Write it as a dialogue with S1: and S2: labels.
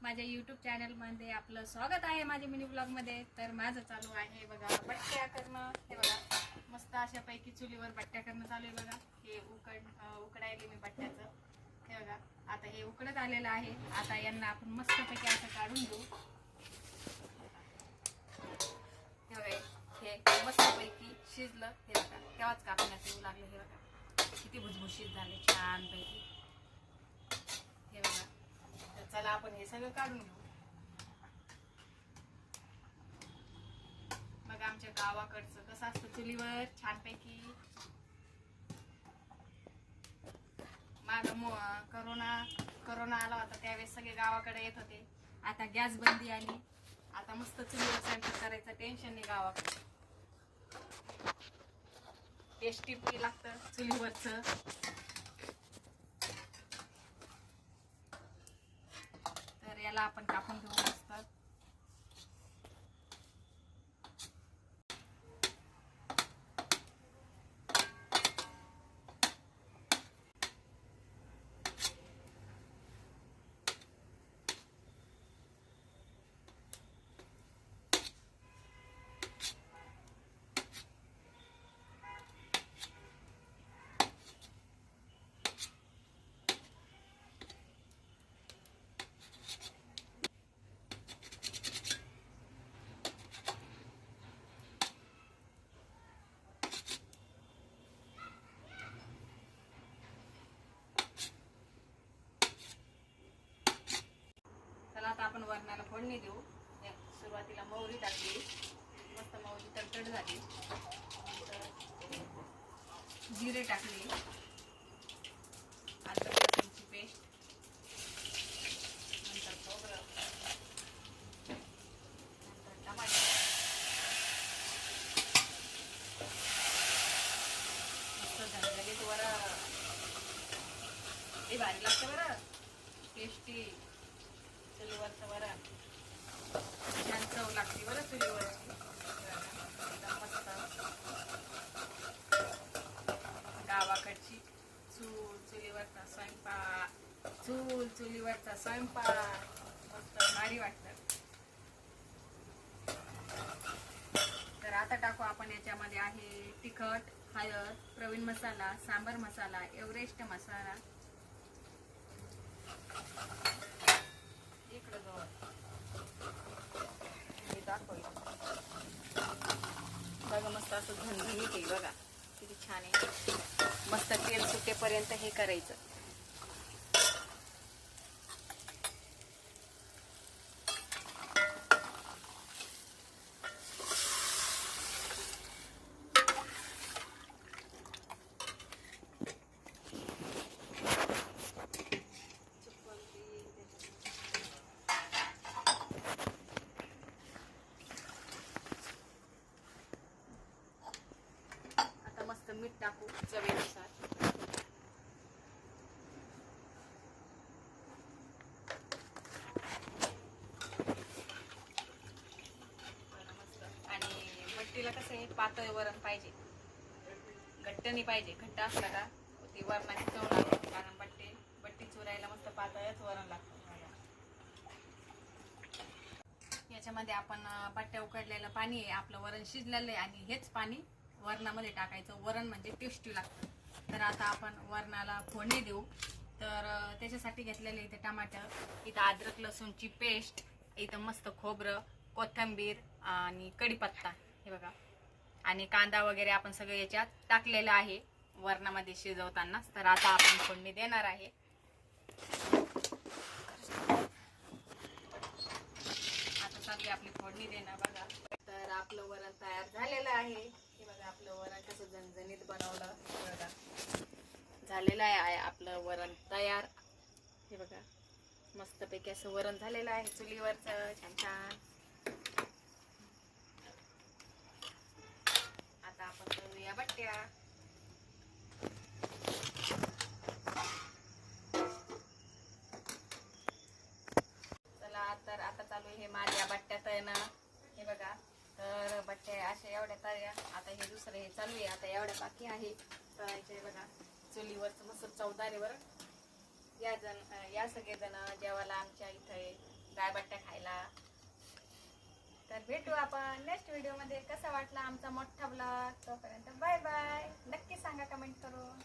S1: माझ्या YouTube चॅनलमध्ये आपलं स्वागत आहे माझ्या मिनी ब्लॉगमध्ये। तर माझं चालू आहे बघा बट्ट्या करणं। हे बघा मस्त अशापैकी चुलीवर बट्ट्या करणं चालू आहे बघा। हे उकडायले मी बट्ट्याचं। हे बघा आता हे उकडत आलेलं आहे। आता यांना आपण मस्तपैकी असं काढून घेऊ। हे बघा हे मस्तपैकी शिजलं। हे बघा तेव्हाच कापण्यात येऊ लागलं। हे बघा किती भुसभुशीत झाले छान पैकी। हे बघा तर चला आपण हे सगळं काढून घेऊ। मग आमच्या गावाकडचं कसं असतं चुलीवर छानपैकी। माग करोना आला होता त्यावेळेस सगळे गावाकडे येत होते। आता गॅस बंदी आली, आता मस्त चुलीवर स्वयंपाक करायचं टेन्शन नाही गावाकडे। टेस्टी पण लागतं चुलीवरचं। तर याला आपण कापून घेऊ मस्त। आता आपण वरणाला फोडणी देऊ। सुरुवातीला मोहरी टाकली, मस्त मोहरी तडतड झाली, जिरे टाकले, अद्रक लसूणची पेस्ट, नंतर खोबरं, नंतर टमाटर, मस्त झणझणीत वरण। हे भारी लागतं बरं, टेस्टी चुलीवरचं वरण छान चव लागते बरं चुलीवरची। एकदम मस्त गावाकडची चुलीवरचा स्वयंपाक मस्त भारी वाटतं। तर आता टाकू आपण याच्यामध्ये आहे तिखट, हळद, प्रवीण मसाला, सांबर मसाला, एव्हरेस्ट मसाला। बघा मस्त असं झणझणीत आहे बघा किती छान आहे। मस्त तेल सुटेपर्यंत हे करायचं। मीठ टाकू चवीनुसार। आणि बट्टीला कसं आहे पातळ वरण पाहिजे, घट्ट नाही पाहिजे। घट्ट असलं का ती वरणाची चव लागते, कारण बट्टी चुरायला मस्त पातळच वरण लागतं। याच्यामध्ये आपण बट्ट्या उकडलेलं पाणी आहे, आपलं वरण शिजलेलं आहे आणि हेच पाणी वरणामध्ये टाकायचं। वरण म्हणजे टेस्टी लागतं। तर आता आपण वरणाला फोडणी देऊ। तर त्याच्यासाठी घेतलेले इथे टमाटर, इथं अद्रक लसूणची पेस्ट, इथं मस्त खोबरं, कोथिंबीर आणि कढीपत्ता हे बघा, आणि कांदा वगैरे आपण सगळं याच्यात टाकलेलं आहे वरणामध्ये शिजवताना। तर आता आपण फोडणी देणार आहे। आता चालू आपली फोडणी देणं बघा। तर आपलं वरण तयार झालेलं आहे। हे बघा आपलं वरण कसं झणझणीत बनवलं बघा, झालेलं आहे आपलं वरण तयार। हे बघा मस्तपैकी असं वरण झालेलं आहे चुलीवरचं छान छान। आता आपण करूया बट्ट्या। चला तर आता चालू हे माझ्या बट्ट्या तळणं। हे बघा तर बट्ट्या अशा एवढ्या तळ्या। आता हे दुसरं हे चालू आहे, आता एवढ्या बाकी आहे तळायचे बघा चुलीवरचं मस्त चवदार आहे बरं। या सगळेजण जेवायला आमच्या इथे डाळबट्ट्या खायला. तर भेटू आपण नेक्स्ट व्हिडिओ मध्ये. कसा वाटला आमचा मोठा ब्लॉग, तोपर्यंत बाय बाय. नक्की सांगा कमेंट करून.